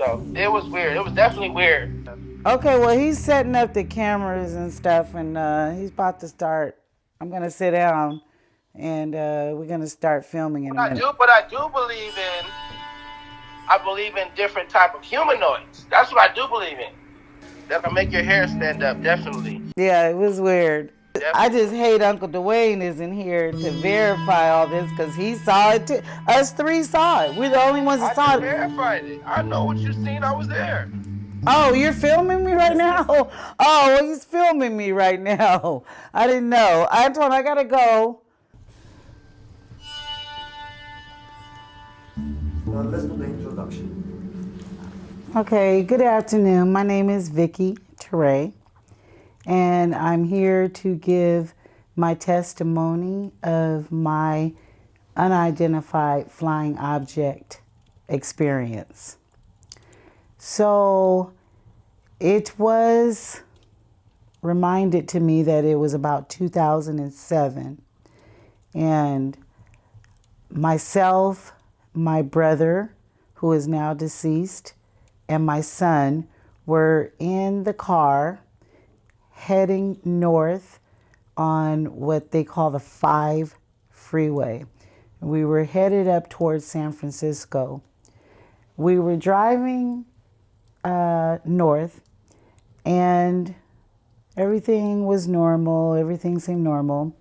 So it was weird. It was definitely weird. Okay, well, he's setting up the cameras and stuff, and he's about to start. I'm going to sit down, and we're going to start filming in a minute. But I do believe in. I believe in different type of humanoids. That's what I do believe in. That'll make your hair stand up. Definitely. Yeah, it was weird. I just hate Uncle Dwayne isn't here to verify all this because he saw it too. Us three saw it. We're the only ones that saw I it. verified it. I know what you seen. I was there. Oh, you're filming me right now? Oh, well, he's filming me right now. I didn't know. Antoine, I gotta go. Let's do the introduction. Okay, good afternoon. My name is Vickie Toure, and I'm here to give my testimony of my unidentified flying object experience. So it was reminded to me that it was about 2007, and myself, my brother, who is now deceased, and my son were in the car heading north on what they call the 5 freeway. We were headed up towards San Francisco. We were driving north, and everything was normal. Everything seemed normal.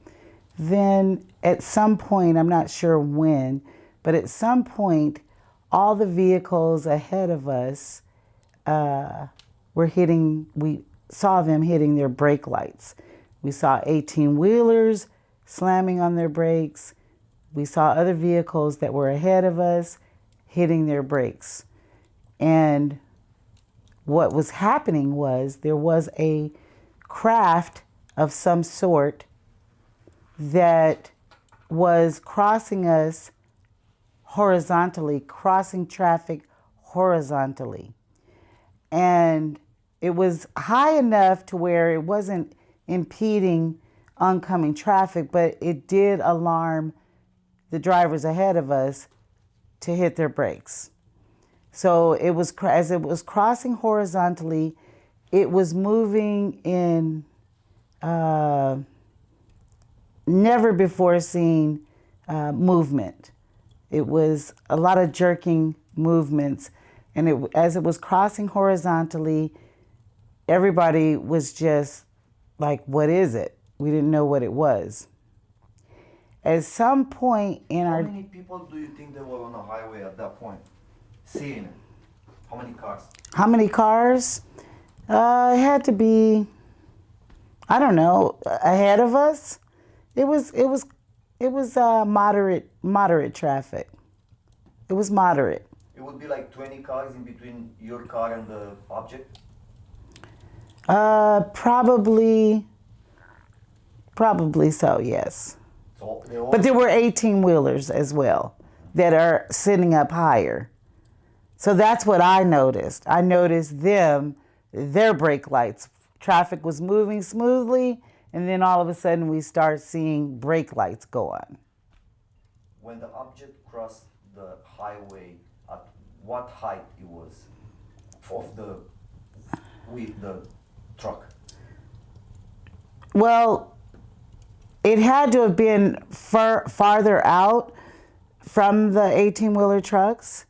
Then at some point, I'm not sure when, but at some point, all the vehicles ahead of us we saw them hitting their brake lights. We saw 18-wheelers slamming on their brakes. We saw other vehicles that were ahead of us hitting their brakes. And what was happening was there was a craft of some sort that was crossing us horizontally, crossing traffic horizontally. And it was high enough to where it wasn't impeding oncoming traffic, but it did alarm the drivers ahead of us to hit their brakes. So it was, as it was crossing horizontally, it was moving in never before seen movement. It was a lot of jerking movements, and as it was crossing horizontally, everybody was just like, what is it? We didn't know what it was. At some point in How many people do you think there were on the highway at that point? Seeing it? How many cars? How many cars? It had to be, I don't know, ahead of us. It was moderate traffic. It was moderate. It would be like 20 cars in between your car and the object? Probably so, yes. So but there were 18-wheelers as well that are sitting up higher. So that's what I noticed. I noticed their brake lights. Traffic was moving smoothly, and then all of a sudden we start seeing brake lights go on. When the object crossed the highway, at what height it was of the truck? Well, it had to have been farther out from the 18-wheeler trucks.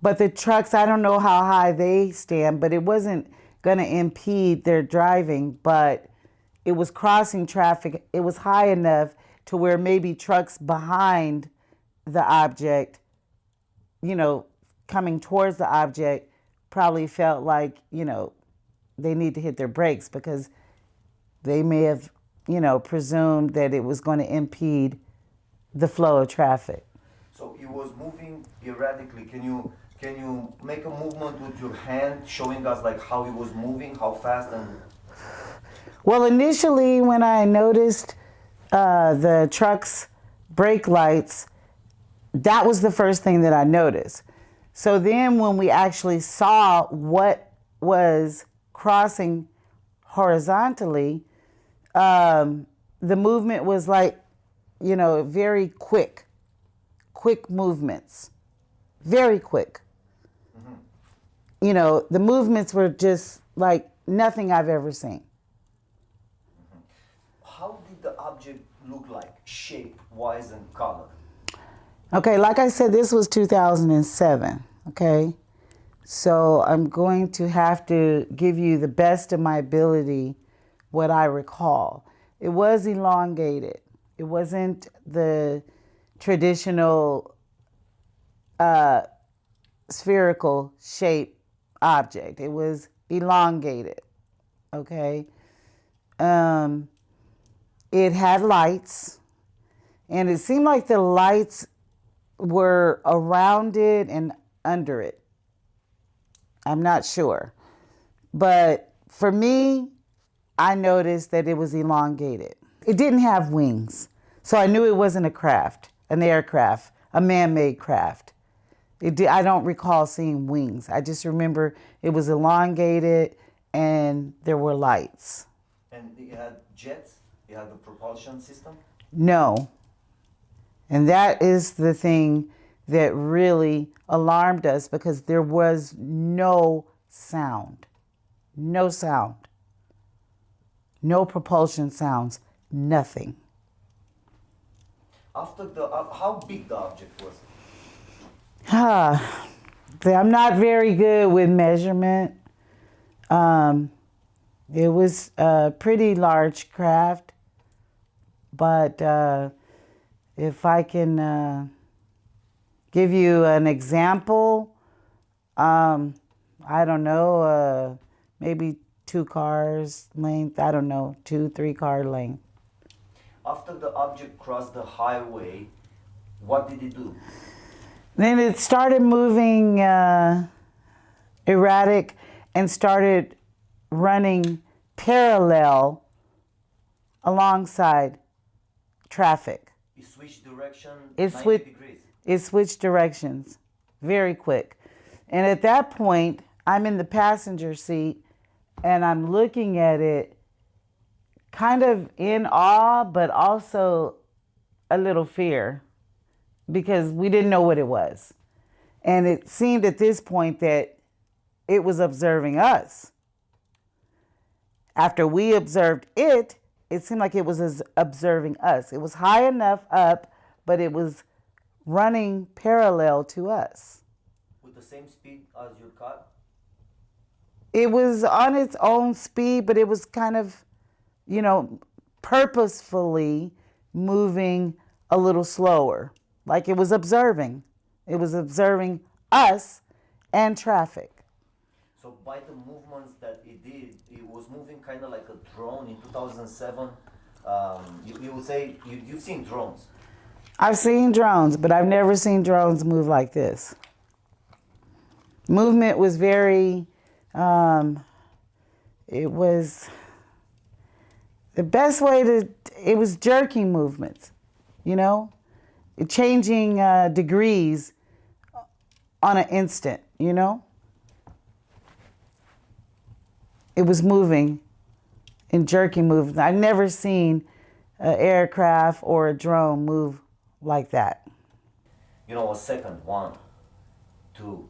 But the trucks, I don't know how high they stand, but it wasn't going to impede their driving, but it was crossing traffic. It was high enough to where maybe trucks behind the object, coming towards the object, probably felt like, they need to hit their brakes because they may have, presumed that it was going to impede the flow of traffic. So it was moving erratically. Can you make a movement with your hand showing us like how it was moving, how fast? And well, initially when I noticed the truck's brake lights, that was the first thing that I noticed. So then when we actually saw what was crossing horizontally, the movement was like, very quick movements, very quick. you know, the movements were just like nothing I've ever seen. How did the object look like, shape-wise and color? Okay, like I said, this was 2007, okay? So I'm going to have to give you the best of my ability what I recall. It was elongated. It wasn't the traditional spherical shape object. It was elongated, okay? It had lights, and it seemed like the lights were around it and under it. I'm not sure. But for me, I noticed that it was elongated. It didn't have wings, so I knew it wasn't a craft, an aircraft, a man-made craft. I don't recall seeing wings. I just remember it was elongated and there were lights. And it had jets? It had the propulsion system? No. And that is the thing that really alarmed us because there was no sound. No sound. No propulsion sounds. Nothing. After the, how big the object was? I'm not very good with measurement. It was a pretty large craft, but if I can give you an example, I don't know, maybe 2 cars length, I don't know, 2-3 car length. After the object crossed the highway, what did it do? Then it started moving erratic and started running parallel alongside traffic. It switched direction It 90 degrees. It switched directions very quick. And at that point, I'm in the passenger seat and I'm looking at it kind of in awe, but also a little fear because we didn't know what it was. And it seemed at this point that it was observing us. After we observed it, it seemed like it was observing us. It was high enough up, but it was running parallel to us. With the same speed as your car? It was on its own speed, but it was kind of, you know, purposefully moving a little slower. Like it was observing. It was observing us and traffic. So by the movements that it did, it was moving kind of like a drone in 2007. You would say, you've seen drones. I've seen drones, but I've never seen drones move like this. Movement was very, it was, the best way to, it was jerking movements, you know? Changing degrees on an instant, you know? It was moving in jerky movements. I've never seen an aircraft or a drone move like that. You know, a second, 1, 2,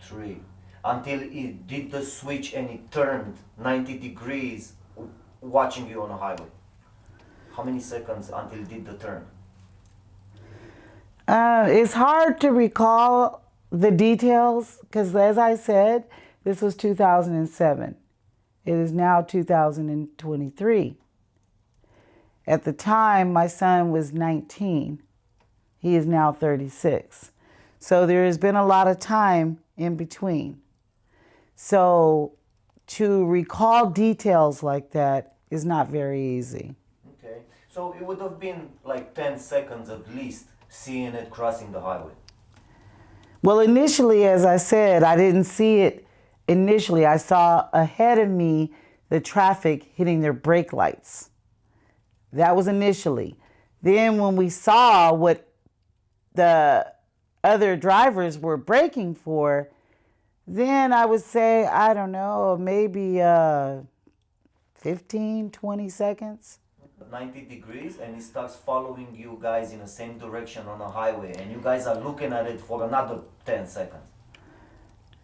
3, until it did the switch and it turned 90 degrees watching you on a highway. How many seconds until it did the turn? It's hard to recall the details because, as I said, this was 2007. It is now 2023. At the time, my son was 19. He is now 36. So there has been a lot of time in between. So to recall details like that is not very easy. Okay, so it would have been like 10 seconds at least seeing it crossing the highway. Well, initially, as I said, I didn't see it initially. I saw ahead of me the traffic hitting their brake lights. That was initially. Then when we saw what the other drivers were braking for, then I would say, I don't know, maybe 15, 20 seconds. 90 degrees and it starts following you guys in the same direction on a highway and you guys are looking at it for another 10 seconds.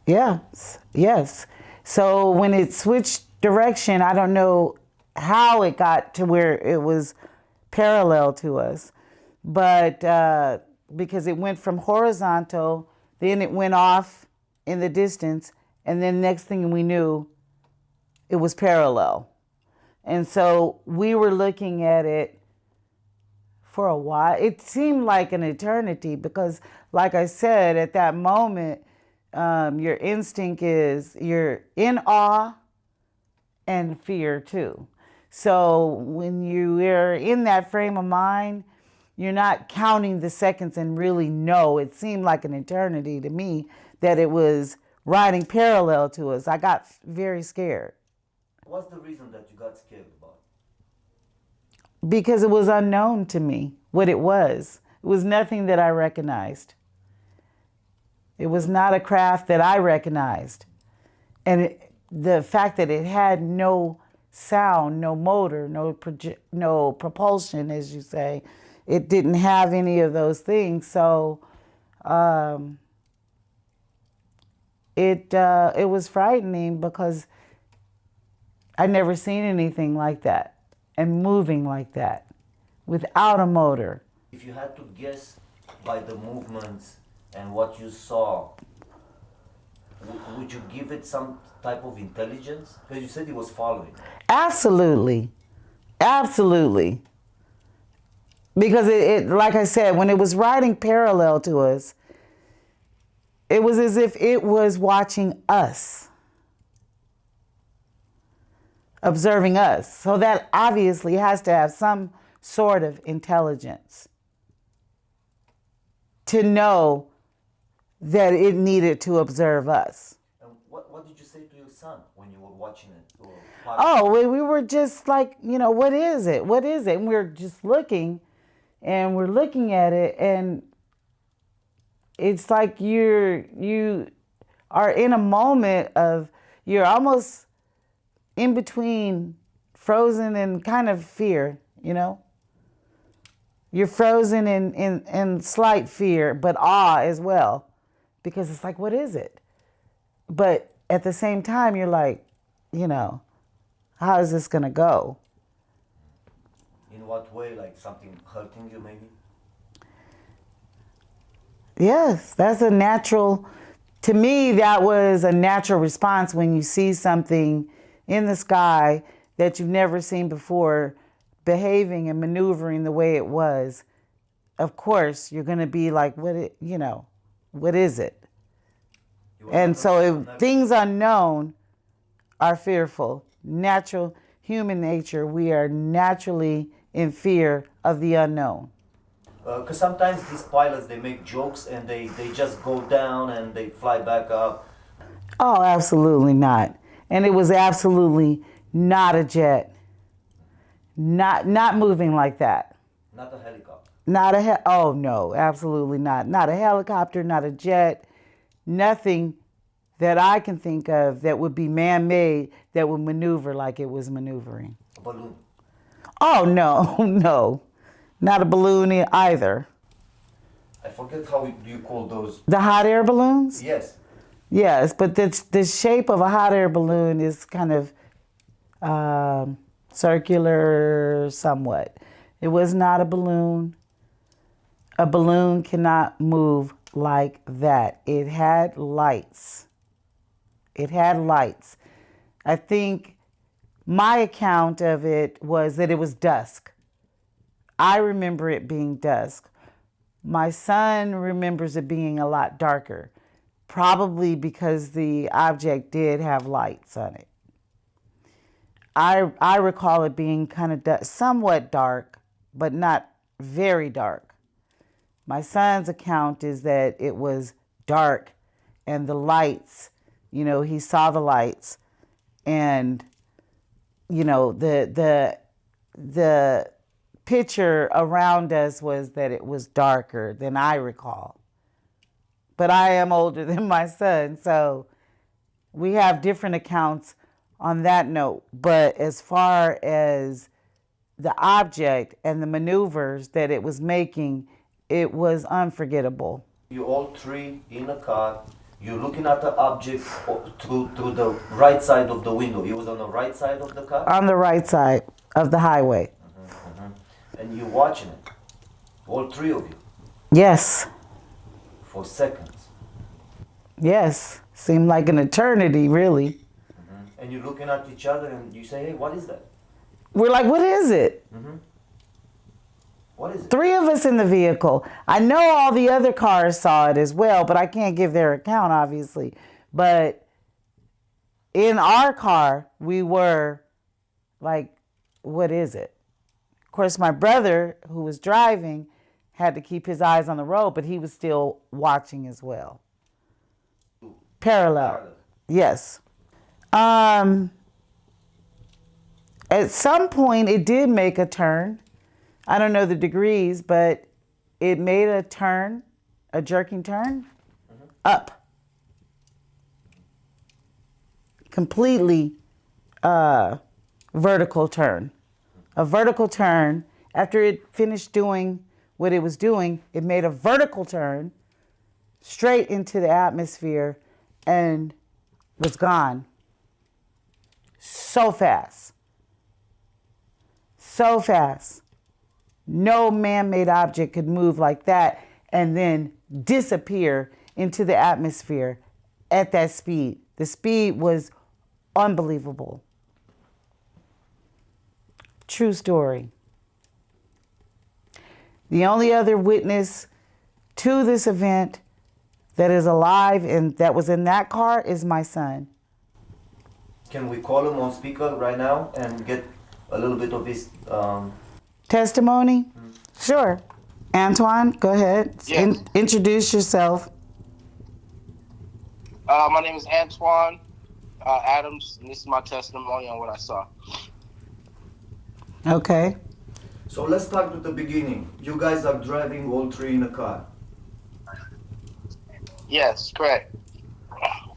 Yes. So when it switched direction, I don't know how it got to where it was parallel to us, but because it went from horizontal, then it went off in the distance, and then next thing we knew, it was parallel. And so we were looking at it for a while. It seemed like an eternity because, like I said, at that moment, your instinct is you're in awe and fear too. So when you are in that frame of mind, you're not counting the seconds and really know. It seemed like an eternity to me that it was riding parallel to us. I got very scared. What's the reason that you got scared about? Because it was unknown to me what it was. It was nothing that I recognized. It was not a craft that I recognized. And the fact that it had no sound, no motor, no propulsion, as you say, it didn't have any of those things. So it was frightening because I'd never seen anything like that and moving like that without a motor. If you had to guess by the movements and what you saw, would you give it some type of intelligence? Because you said it was following. Absolutely. Absolutely. Because it, like I said, when it was riding parallel to us, it was as if it was watching us, observing us. So that obviously has to have some sort of intelligence to know that it needed to observe us. And what did you say to your son when you were watching it? Oh, we were just like, what is it? What is it? And we're just looking, and we're looking at it, and it's like you are in a moment of, you're almost in between frozen and kind of fear, You're frozen in slight fear, but awe as well. Because it's like, what is it? But at the same time, you're like, how is this going to go? In what way? Like something hurting you, maybe? Yes, that's a natural, to me, that was a natural response when you see something in the sky that you've never seen before behaving and maneuvering the way it was. Of course, you're going to be like, what is it? And so things unknown are fearful. Natural human nature, we are naturally in fear of the unknown. Because sometimes these pilots, they make jokes and they just go down and they fly back up. Oh, absolutely not. And it was absolutely not a jet. Not moving like that. Not a helicopter. Oh no, absolutely not. Not a helicopter, not a jet, nothing that I can think of that would be man-made that would maneuver like it was maneuvering. A balloon. Oh no, no. Not a balloon either. I forget how you call those. The hot air balloons? Yes. Yes, but the shape of a hot air balloon is kind of circular somewhat. It was not a balloon. A balloon cannot move like that. It had lights. It had lights. I think my account of it was that it was dusk. I remember it being dusk. My son remembers it being a lot darker, probably because the object did have lights on it. I recall it being kind of somewhat dark, but not very dark. My son's account is that it was dark and the lights, he saw the lights, and the picture around us was that it was darker than I recall. But I am older than my son, so we have different accounts on that note. But as far as the object and the maneuvers that it was making, it was unforgettable. You all three in a car, You're looking at the object through the right side of the window. It was on the right side of the car? On the right side of the highway. And you're watching it. All three of you. Yes. For seconds. Yes. Seemed like an eternity, really. And you're looking at each other and you say, hey, what is that? We're like, what is it? What is it? 3 of us in the vehicle. I know all the other cars saw it as well, but I can't give their account, obviously. But in our car, we were like, what is it? Of course, my brother, who was driving, had to keep his eyes on the road, but he was still watching as well. Parallel. Yes. At some point, it did make a turn. I don't know the degrees, but it made a turn, a jerking turn, up. Completely vertical turn. A vertical turn. After it finished doing what it was doing, it made a vertical turn straight into the atmosphere and was gone. So fast. So fast. No man-made object could move like that and then disappear into the atmosphere at that speed. The speed was unbelievable. True story. The only other witness to this event that is alive and that was in that car is my son. Can we call him on speaker right now and get a little bit of his testimony? Sure. Antoine, go ahead. Yes. Introduce yourself. My name is Antoine Adams, and this is my testimony on what I saw. Okay. So let's start with the beginning. You guys are driving all three in a car. Yes, correct.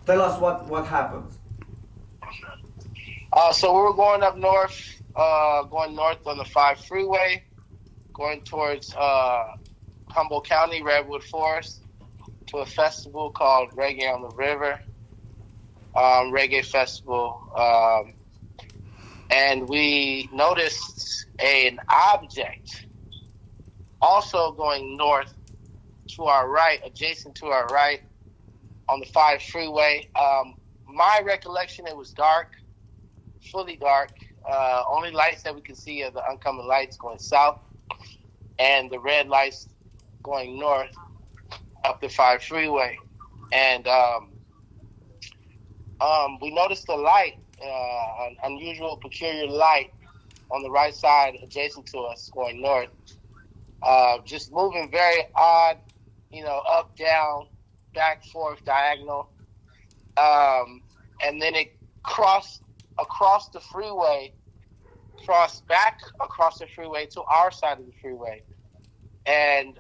Tell us what happens. So we were going up north, going north on the 5 freeway, going towards Humboldt County, Redwood Forest, to a festival called Reggae on the River, reggae festival. And we noticed an object also going north to our right, adjacent to our right on the 5 freeway. My recollection, it was dark, fully dark. Only lights that we could see are the oncoming lights going south and the red lights going north up the 5 freeway. And we noticed a light, an unusual, peculiar light on the right side adjacent to us going north. Just moving very odd, up, down, back, forth, diagonal. And then it crossed across the freeway, crossed back across the freeway to our side of the freeway, and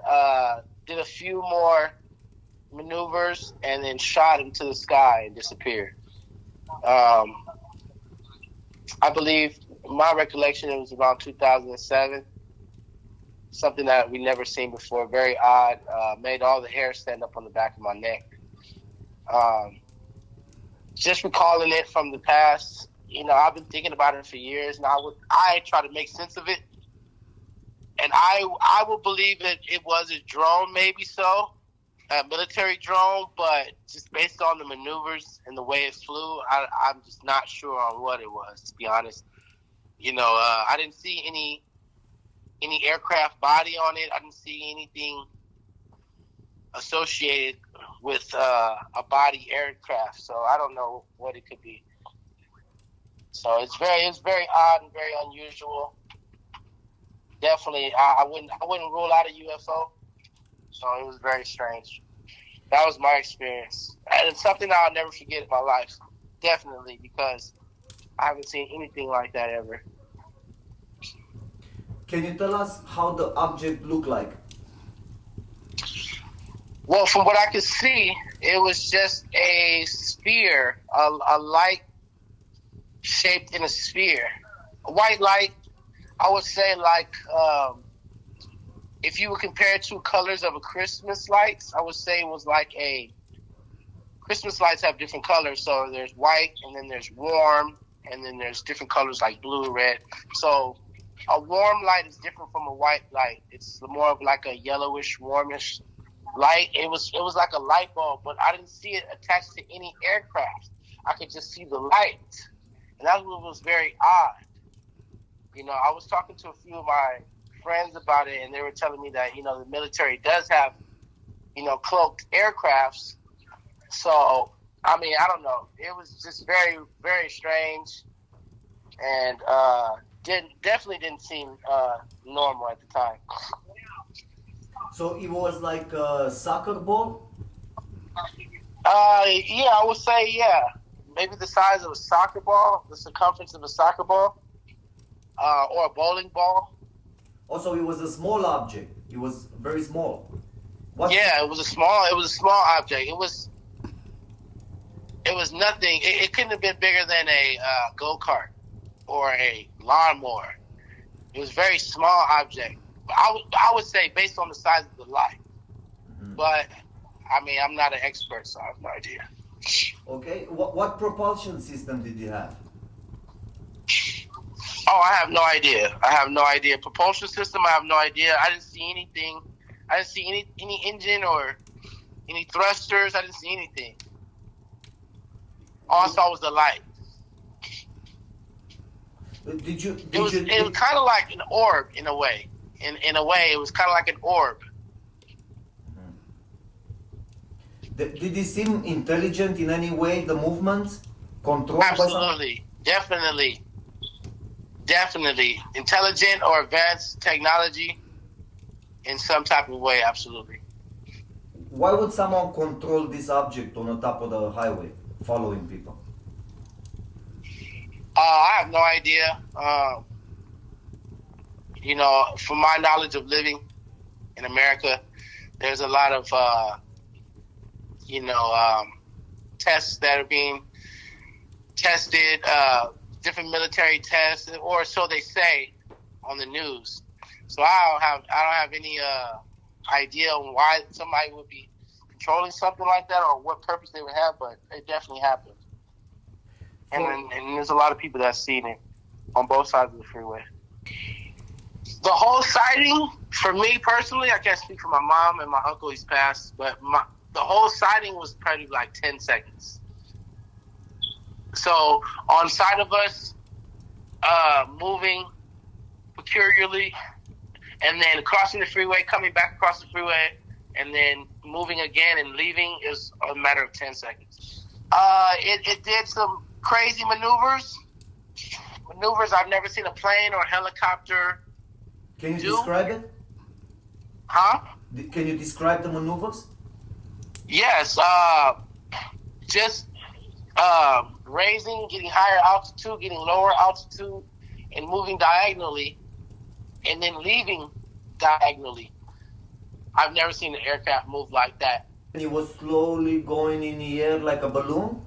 did a few more maneuvers and then shot into the sky and disappeared. I believe, my recollection, it was around 2007. Something that we never seen before, very odd, made all the hair stand up on the back of my neck. Just recalling it from the past, I've been thinking about it for years, and I try to make sense of it. And I will believe that it was a drone, maybe so, a military drone, but just based on the maneuvers and the way it flew, I'm just not sure on what it was, to be honest. I didn't see any aircraft body on it. I didn't see anything associated with a body aircraft, so I don't know what it could be. So it's very odd and very unusual. Definitely, I wouldn't rule out a UFO. So it was very strange. That was my experience, and it's something I'll never forget in my life. Definitely, because I haven't seen anything like that ever. Can you tell us how the object looked like? Well, from what I could see, it was just a sphere, a light shaped in a sphere. A white light, I would say, like, if you would compare 2 colors of a Christmas lights, I would say it was like a Christmas lights have different colors. So there's white, and then there's warm, and then there's different colors like blue, red. So a warm light is different from a white light. It's more of like a yellowish, warmish light. It was like a light bulb, but I didn't see it attached to any aircraft. I could just see the light, and that was very odd. I was talking to a few of my friends about it, and they were telling me that the military does have cloaked aircrafts. So I mean, I don't know. It was just very, very strange, and definitely didn't seem normal at the time. So it was like a soccer ball? Yeah, I would say yeah. Maybe the size of a soccer ball, the circumference of a soccer ball, or a bowling ball. Also, it was a small object. It was very small. Yeah, it was a small object. It was nothing. It couldn't have been bigger than a go-kart or a lawnmower. It was a very small object. I would say based on the size of the light. Mm-hmm. But I mean, I'm not an expert, so I have no idea. Okay. What propulsion system did you have? Oh, I have no idea. Propulsion system, I have no idea. I didn't see anything. I didn't see any engine or any thrusters. I didn't see anything. All I saw was the light. It was kind of like an orb in a way. In a way, it was kind of like an orb. Did it seem intelligent in any way, the movements? Controlled? Absolutely. Definitely. Intelligent or advanced technology in some type of way, absolutely. Why would someone control this object on the top of the highway, following people? I have no idea. From my knowledge of living in America, there's a lot of, tests that are being tested, different military tests, or so they say on the news. So I don't have any idea on why somebody would be controlling something like that or what purpose they would have, but it definitely happened. And there's a lot of people that's seen it on both sides of the freeway. The whole sighting, for me personally, I can't speak for my mom and my uncle, he's passed, but the whole sighting was probably like 10 seconds. So on side of us, moving peculiarly, and then crossing the freeway, coming back across the freeway, and then moving again and leaving is a matter of 10 seconds. It did some crazy maneuvers I've never seen a plane or a helicopter do. Can you describe it? Huh? Can you describe the maneuvers? Yes. Just raising, getting higher altitude, getting lower altitude, and moving diagonally, and then leaving diagonally. I've never seen an aircraft move like that. And it was slowly going in the air like a balloon?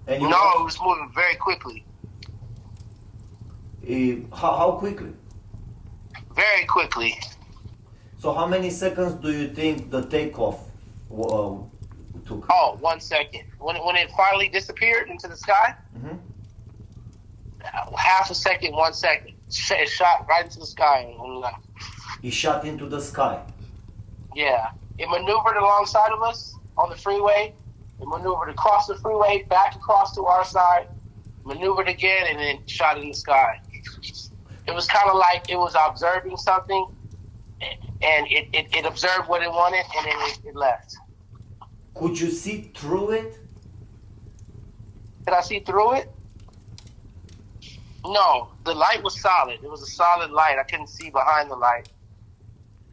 And it was moving very quickly. How quickly? Very quickly. So how many seconds do you think the takeoff took? Oh, 1 second. When it finally disappeared into the sky, mm-hmm. Half a second, 1 second. It shot right into the sky and left. It shot into the sky? Yeah. It maneuvered alongside of us on the freeway. It maneuvered across the freeway, back across to our side, maneuvered again, and then shot in the sky. It was kind of like it was observing something, and it observed what it wanted, and then it left. Could you see through it? Did I see through it? No, the light was solid. It was a solid light. I couldn't see behind the light.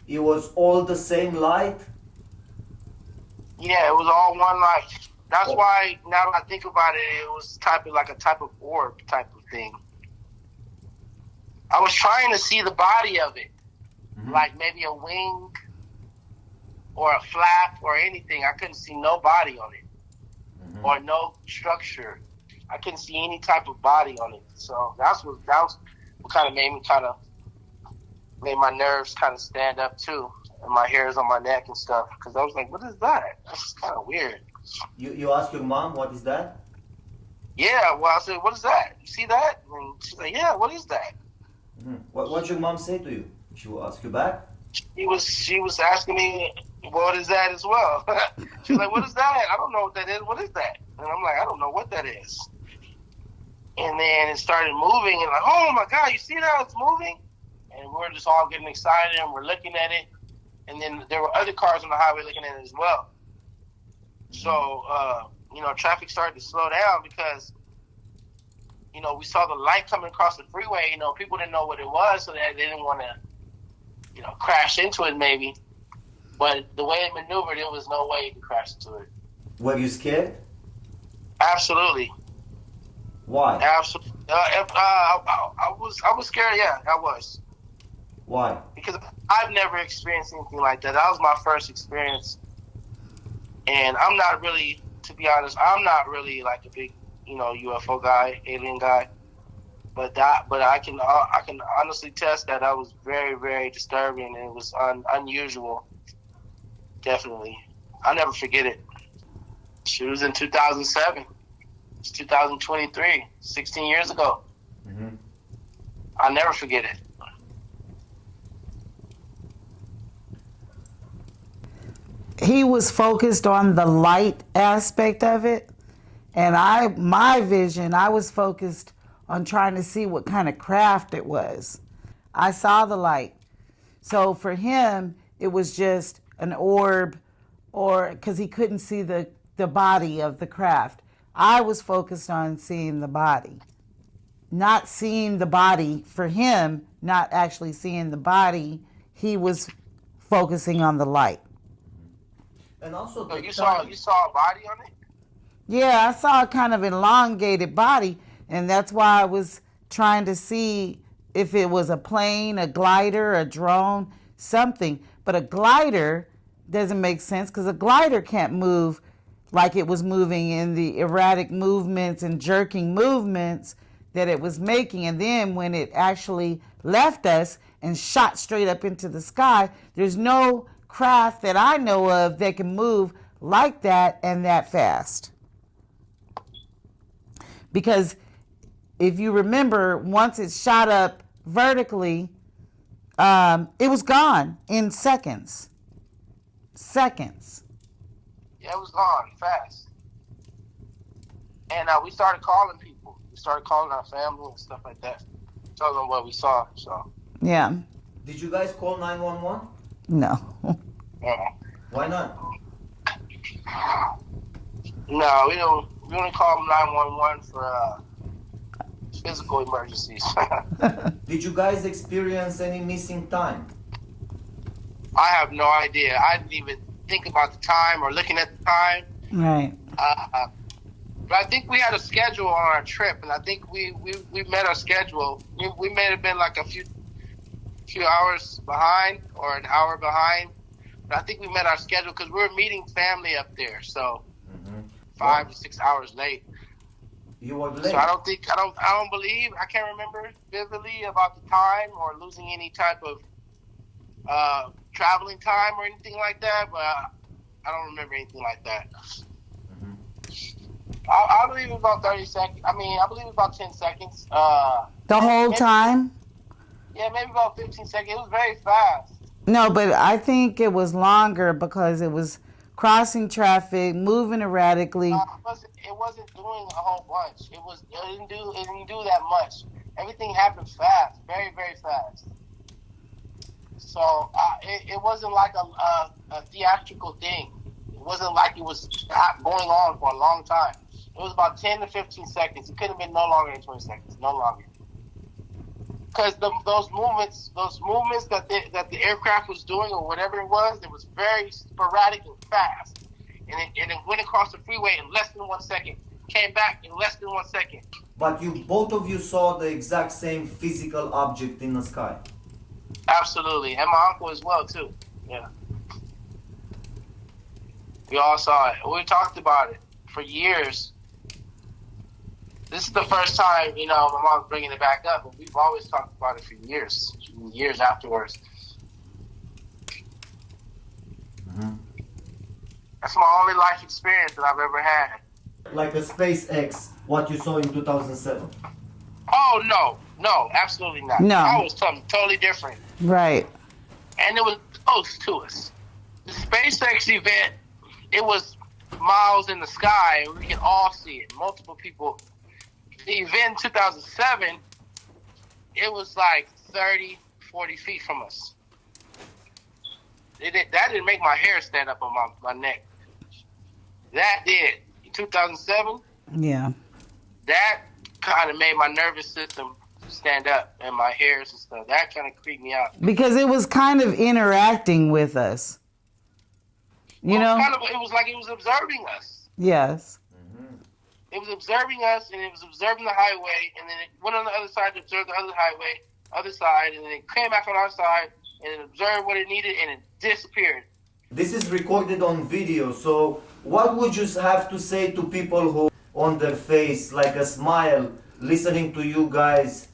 It was all the same light? Yeah, it was all one light. That's why, now that I think about it, it was like a type of orb type of thing. I was trying to see the body of it, mm-hmm. like maybe a wing or a flap or anything. I couldn't see no body on it, mm-hmm. or no structure. I couldn't see any type of body on it. So that was what kind of made my nerves kind of stand up too, and my hairs on my neck and stuff. Because I was like, "What is that? That's kind of weird." You ask your mom, what is that? Yeah, well, I said, what is that? You see that? And she's like, yeah, what is that? What your mom say to you? She will ask you back? She was asking me, what is that as well? She's like, what is that? I don't know what that is. What is that? And I'm like, I don't know what that is. And then it started moving, and like, oh my God, you see that? It's moving? And we're just all getting excited, and we're looking at it. And then there were other cars on the highway looking at it as well. So, traffic started to slow down because, we saw the light coming across the freeway. People didn't know what it was, so they didn't want to, crash into it maybe. But the way it maneuvered, there was no way you could crash into it. Were you scared? Absolutely. Why? Absolutely. I was scared. Yeah, I was. Why? Because I've never experienced anything like that. That was my first experience, and I'm not really, to be honest, I'm not really like a big, UFO guy, alien guy. But I can honestly test that was very, very disturbing, and it was unusual. Definitely, I'll never forget it. It was in 2007. It's 2023, 16 years ago. Mm-hmm. I'll never forget it. He was focused on the light aspect of it, and my vision, I was focused on trying to see what kind of craft it was. I saw the light. So for him, it was just an orb, or because he couldn't see the body of the craft. I was focused on seeing the body. Not seeing the body, for him, not actually seeing the body, he was focusing on the light. And also, so you saw a body on it? Yeah, I saw a kind of elongated body, and that's why I was trying to see if it was a plane, a glider, a drone, something. But a glider doesn't make sense because a glider can't move like it was moving in the erratic movements and jerking movements that it was making. And then when it actually left us and shot straight up into the sky, there's no craft that I know of that can move like that and that fast. Because if you remember, once it shot up vertically, it was gone in seconds. Seconds. Yeah, it was gone fast. And we started calling people. We started calling our family and stuff like that, telling them what we saw. So. Yeah. Did you guys call 911? No. Why not? No, we don't. We only call 911 for physical emergencies. Did you guys experience any missing time? I have no idea. I didn't even think about the time or looking at the time. Right. But I think we had a schedule on our trip, and I think we met our schedule. We may have been like a few hours behind or an hour behind, but I think we met our schedule because we were meeting family up there. So 5 to 6 hours late. You were late. So I don't believe, I can't remember vividly about the time or losing any type of traveling time or anything like that, but I don't remember anything like that. I believe about 30 seconds. I believe about 10 seconds. The whole time? Yeah, maybe about 15 seconds. It was very fast. No, but I think it was longer because it was crossing traffic, moving erratically. It wasn't doing a whole bunch. It didn't do that much. Everything happened fast, very, very fast. So it wasn't like a theatrical thing. It wasn't like it was going on for a long time. It was about 10 to 15 seconds. It couldn't have been no longer than 20 seconds, no longer. Because those movements that the aircraft was doing or whatever it was very sporadic and fast. And it went across the freeway in less than 1 second. Came back in less than 1 second. But both of you saw the exact same physical object in the sky. Absolutely. And my uncle as well, too. Yeah. We all saw it. We talked about it for years. This is the first time, my mom's bringing it back up, but we've always talked about it for years afterwards. That's my only life experience that I've ever had. Like a SpaceX, what you saw in 2007. Oh, no, absolutely not. No. That was something totally different. Right. And it was close to us. The SpaceX event, it was miles in the sky, and we could all see it. Multiple people. The event in 2007, it was like 30, 40 feet from us. That didn't make my hair stand up on my neck. That did. In 2007, Yeah. that kind of made my nervous system stand up and my hairs and stuff. That kind of creeped me out. Because it was kind of interacting with us. You know? It was like it was observing us. Yes. It was observing us, and it was observing the highway, and then it went on the other side to observe the other highway, other side, and then it came back on our side, and it observed what it needed, and it disappeared. This is recorded on video, so what would you have to say to people who on their face like a smile listening to you guys?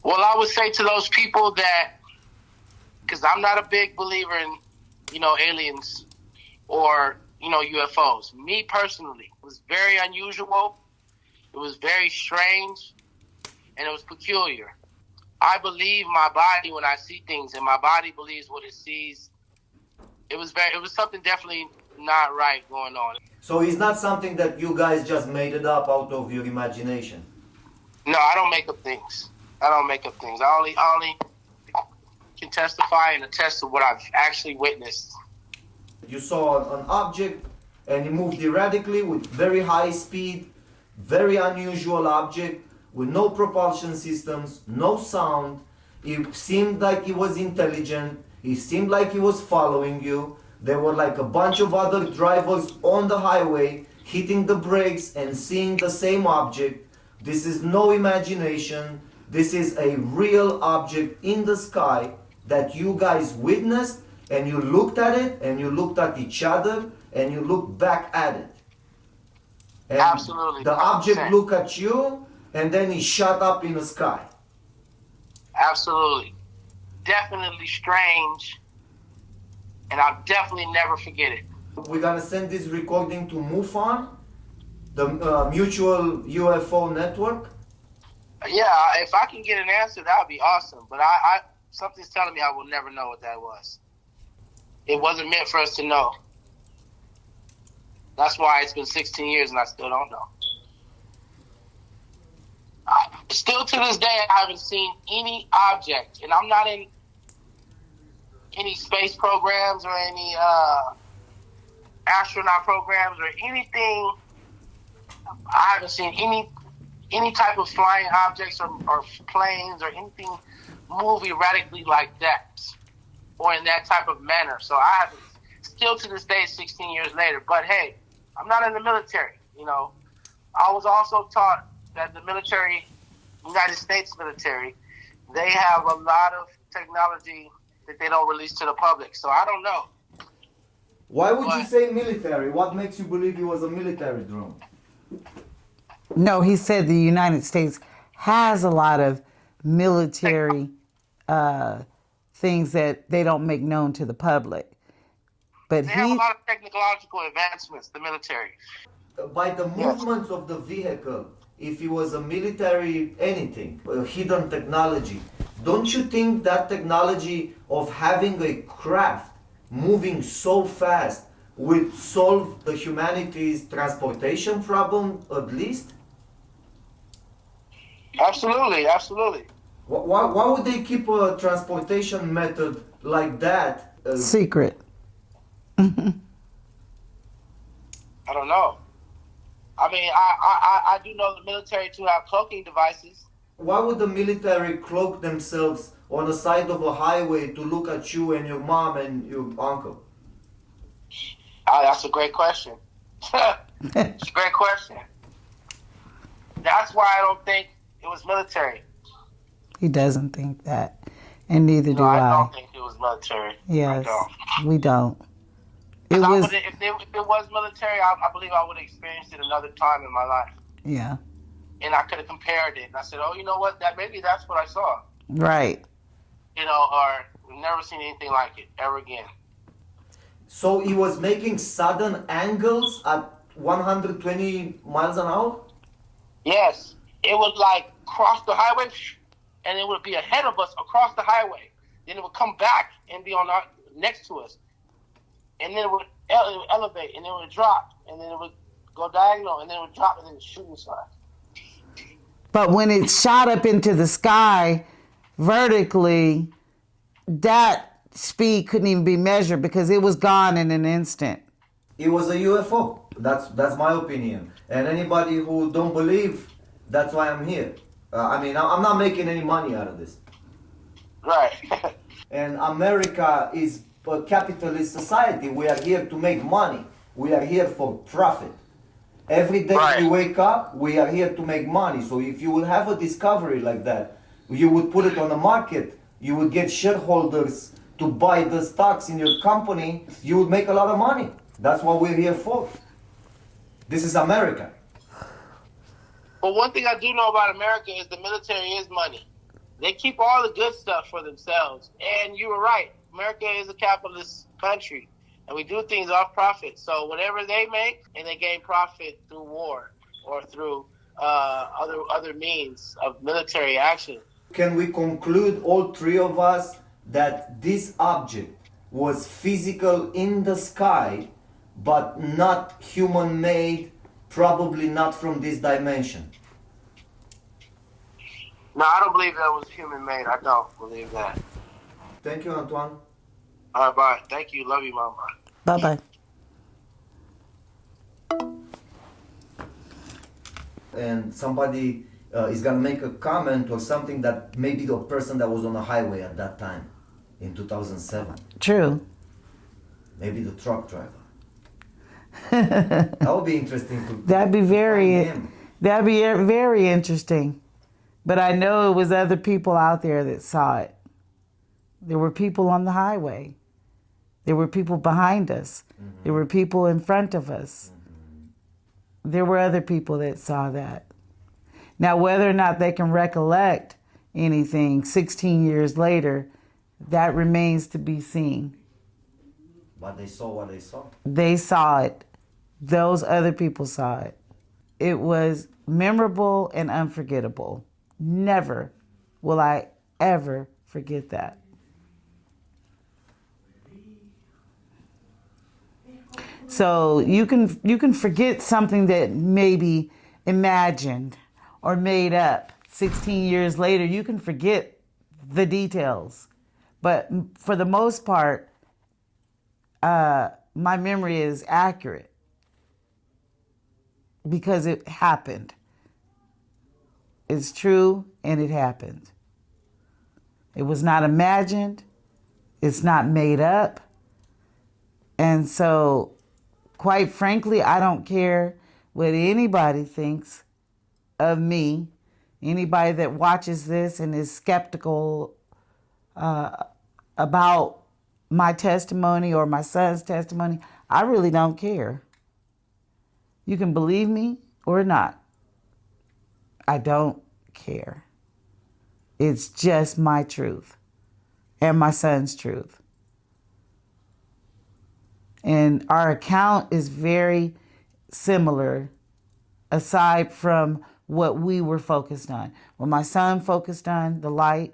Well, I would say to those people that, because I'm not a big believer in, aliens or, UFOs. Me personally, it was very unusual. It was very strange, and it was peculiar. I believe my body when I see things, and my body believes what it sees. It was something definitely not right going on. So it's not something that you guys just made it up out of your imagination? No, I don't make up things. I only can testify and attest to what I've actually witnessed. You saw an object and it moved erratically with very high speed, very unusual object with no propulsion systems, no sound. It seemed like it was intelligent. It seemed like he was following you. There were like a bunch of other drivers on the highway hitting the brakes and seeing the same object. This is no imagination. This is a real object in the sky that you guys witnessed, and you looked at it, and you looked at each other, and you looked back at it. And Absolutely. the object looked at you, and then he shot up in the sky. Absolutely. Definitely strange, and I'll definitely never forget it. We're gonna send this recording to MUFON, the Mutual UFO Network. Yeah, if I can get an answer, that would be awesome. But something's telling me I will never know what that was. It wasn't meant for us to know. That's why it's been 16 years and I still don't know. Still to this day, I haven't seen any object, and I'm not in any space programs or any astronaut programs or anything. I haven't seen any type of flying objects or planes or anything move erratically like that or in that type of manner. So I haven't, still to this day, 16 years later. But hey, I'm not in the military, I was also taught that the military, United States military, they have a lot of technology that they don't release to the public. So I don't know. Why would you say military? What makes you believe it was a military drone? No, he said the United States has a lot of military things that they don't make known to the public. But they have a lot of technological advancements, the military. By the movements of the vehicle, if it was a military anything, a hidden technology, don't you think that technology of having a craft moving so fast would solve the humanity's transportation problem at least? Absolutely, absolutely. Why would they keep a transportation method like that secret? I don't know. I mean, I do know the military to have cloaking devices. Why would the military cloak themselves on the side of a highway to look at you and your mom and your uncle? That's a great question. It's a great question. That's why I don't think it was military. He doesn't think that, and neither do I don't think it was military. Yes, we don't. If it was military, I believe I would have experienced it another time in my life. Yeah. And I could have compared it. And I said, oh, you know what? Maybe that's what I saw. Right. Or never seen anything like it ever again. So he was making sudden angles at 120 miles an hour? Yes, it would like cross the highway, and it would be ahead of us across the highway. Then it would come back and be on our next to us, and then it would elevate, and then it would drop, and then it would go diagonal, and then it would drop, and then shooting star. But when it shot up into the sky vertically, that speed couldn't even be measured because it was gone in an instant. It was a UFO. That's my opinion. And anybody who don't believe, that's why I'm here. I'm not making any money out of this. Right. And America is a capitalist society. We are here to make money. We are here for profit. Every day Right. we wake up, we are here to make money. So if you will have a discovery like that, you would put it on the market, you would get shareholders to buy the stocks in your company, you would make a lot of money. That's what we're here for. This is America. But one thing I do know about America is the military is money. They keep all the good stuff for themselves. And you were right. America is a capitalist country. And we do things off profit. So whatever they make, and they gain profit through war or through other means of military action. Can we conclude, all three of us, that this object was physical in the sky, but not human-made, probably not from this dimension? No, I don't believe that was human-made. I don't believe that. Thank you, Antoine. All right, bye. Thank you. Love you, Mama. Bye-bye. And somebody is going to make a comment or something that maybe the person that was on the highway at that time in 2007. True. Maybe the truck driver. That would be interesting to That'd be find him. very interesting. But I know it was other people out there that saw it. There were people on the highway. There were people behind us. Mm-hmm. There were people in front of us. Mm-hmm. There were other people that saw that. Now, whether or not they can recollect anything 16 years later, that remains to be seen. But they saw what they saw. They saw it. Those other people saw it. It was memorable and unforgettable. Never will I ever forget that. So you can forget something that maybe imagined or made up 16 years later. You can forget the details. But for the most part, my memory is accurate because it happened. It's true and it happened. It was not imagined. It's not made up. And so, quite frankly, I don't care what anybody thinks of me. Anybody that watches this and is skeptical about my testimony or my son's testimony, I really don't care. You can believe me or not. I don't care. It's just my truth and my son's truth. And our account is very similar, aside from what we were focused on. When my son focused on the light,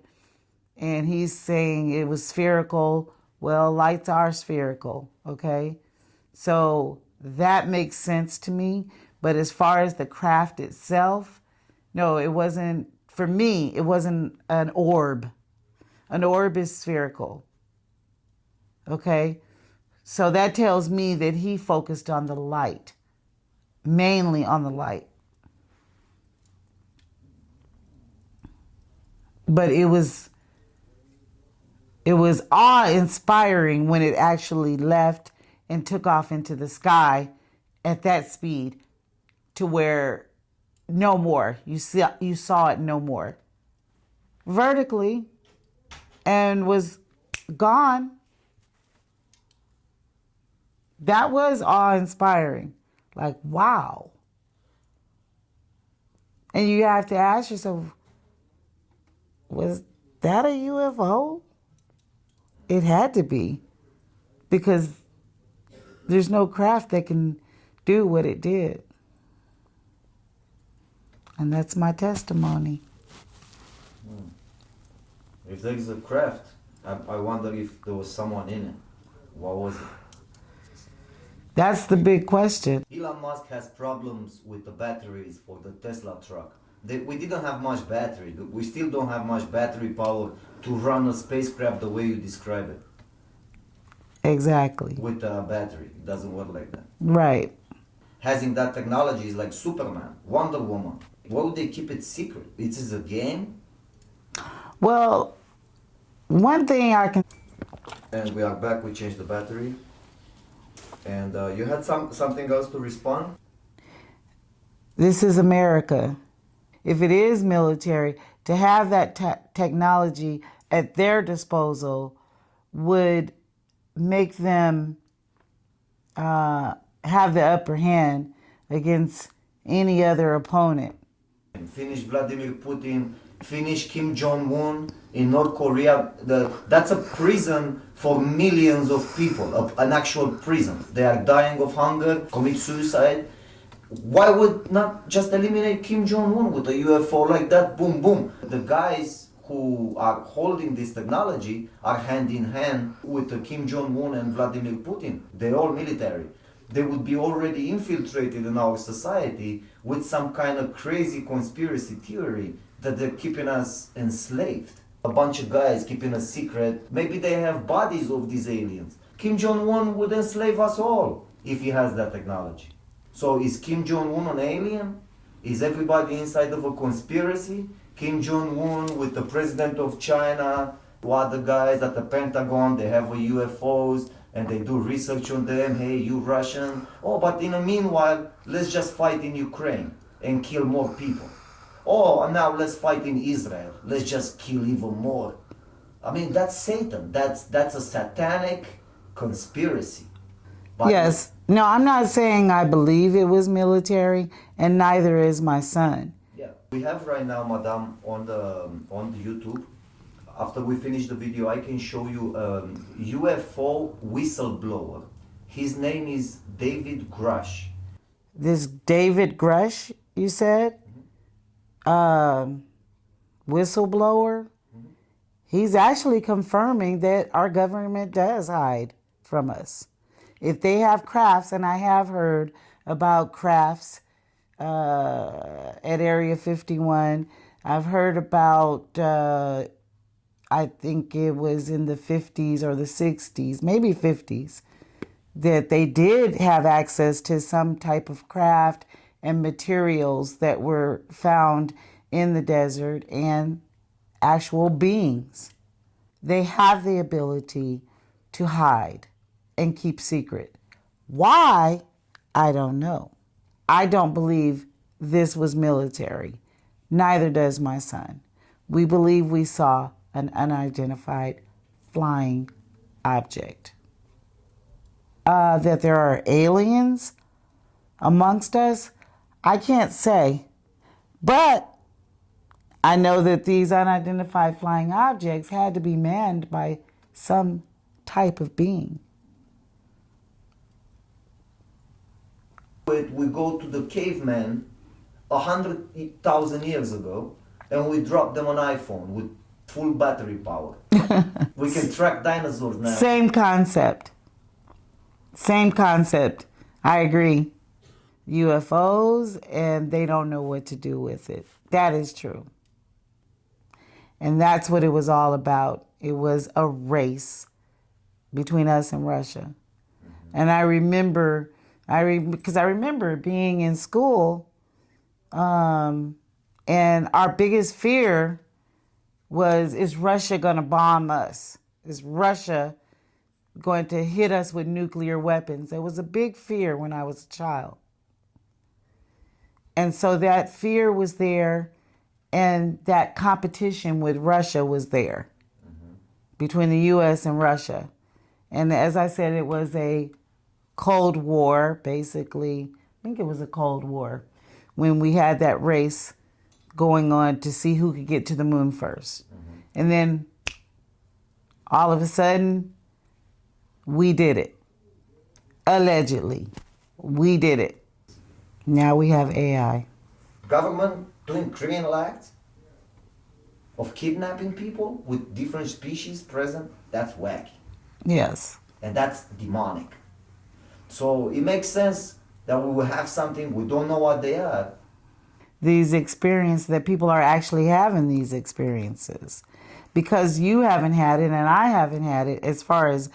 and he's saying it was spherical, well, lights are spherical, okay? So that makes sense to me. But as far as the craft itself, no, it wasn't, for me, it wasn't an orb. An orb is spherical, okay? So that tells me that he focused on the light, mainly on the light. But it was awe-inspiring when it actually left and took off into the sky at that speed to where no more. You saw it no more. Vertically, and was gone. That was awe-inspiring. Like, wow. And you have to ask yourself, was that a UFO? It had to be, because there's no craft that can do what it did. And that's my testimony. If there is a craft, I wonder if there was someone in it. What was it? That's the big question. Elon Musk has problems with the batteries for the Tesla truck. We didn't have much battery. We still don't have much battery power to run a spacecraft the way you describe it. Exactly. With a battery. It doesn't work like that. Right. Having that technology is like Superman, Wonder Woman. Why would they keep it secret? It is a game? Well, one thing I can... And we are back. We changed the battery. And you had something else to respond? This is America. If it is military, to have that technology at their disposal would make them have the upper hand against any other opponent. Finish Vladimir Putin, finish Kim Jong-un in North Korea. That's a prison for millions of people, an actual prison. They are dying of hunger, commit suicide. Why would not just eliminate Kim Jong-un with a UFO like that? Boom, boom. The guys who are holding this technology are hand in hand with Kim Jong-un and Vladimir Putin. They're all military. They would be already infiltrated in our society with some kind of crazy conspiracy theory that they're keeping us enslaved. A bunch of guys keeping a secret. Maybe they have bodies of these aliens. Kim Jong-un would enslave us all if he has that technology. So is Kim Jong-un an alien? Is everybody inside of a conspiracy? Kim Jong-un with the president of China, what the guys at the Pentagon, they have UFOs and they do research on them. Hey, you Russian. Oh, but in the meanwhile, let's just fight in Ukraine and kill more people. Oh, and now let's fight in Israel. Let's just kill even more. I mean, that's Satan. That's a satanic conspiracy. But yes. No, I'm not saying I believe it was military, and neither is my son. Yeah. We have right now, Madame, on the YouTube. After we finish the video, I can show you a UFO whistleblower. His name is David Grush. This David Grush, you said? Whistleblower? He's actually confirming that our government does hide from us. If they have crafts, and I have heard about crafts at Area 51, I've heard about, I think it was in the 50s or the 60s, maybe 50s, that they did have access to some type of craft and materials that were found in the desert and actual beings. They have the ability to hide and keep secret. Why? I don't know. I don't believe this was military. Neither does my son. We believe we saw an unidentified flying object. That there are aliens amongst us, I can't say. But I know that these unidentified flying objects had to be manned by some type of being. We go to the cavemen 100,000 years ago and we drop them an iPhone with full battery power. We can track dinosaurs now. Same concept. Same concept. I agree. UFOs, and they don't know what to do with it. That is true. And that's what it was all about. It was a race between us and Russia. And I remember, because I remember being in school, and our biggest fear was, is Russia going to bomb us? Is Russia going to hit us with nuclear weapons? It was a big fear when I was a child. And so that fear was there, and that competition with Russia was there, between the U.S. and Russia. And as I said, it was a Cold War, basically. I think it was a Cold War, when we had that race going on to see who could get to the moon first. And then all of a sudden, we did it. Allegedly. We did it. Now we have AI. Government doing criminal acts of kidnapping people with different species present, that's wacky. Yes. And that's demonic. So it makes sense that we will have something, we don't know what they are. These experiences, that people are actually having these experiences. Because you haven't had it and I haven't had it, as far as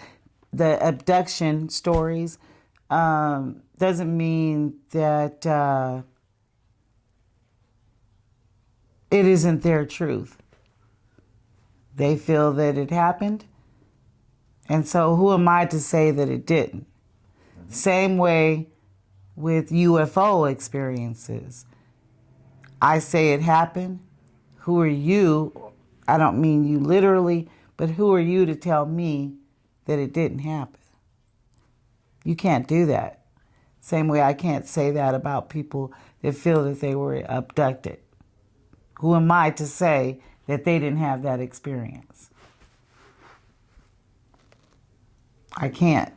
the abduction stories, doesn't mean that it isn't their truth. They feel that it happened, and so who am I to say that it didn't? Same way with UFO experiences. I say it happened. Who are you? I don't mean you literally, but who are you to tell me that it didn't happen? You can't do that. Same way I can't say that about people that feel that they were abducted. Who am I to say that they didn't have that experience? I can't.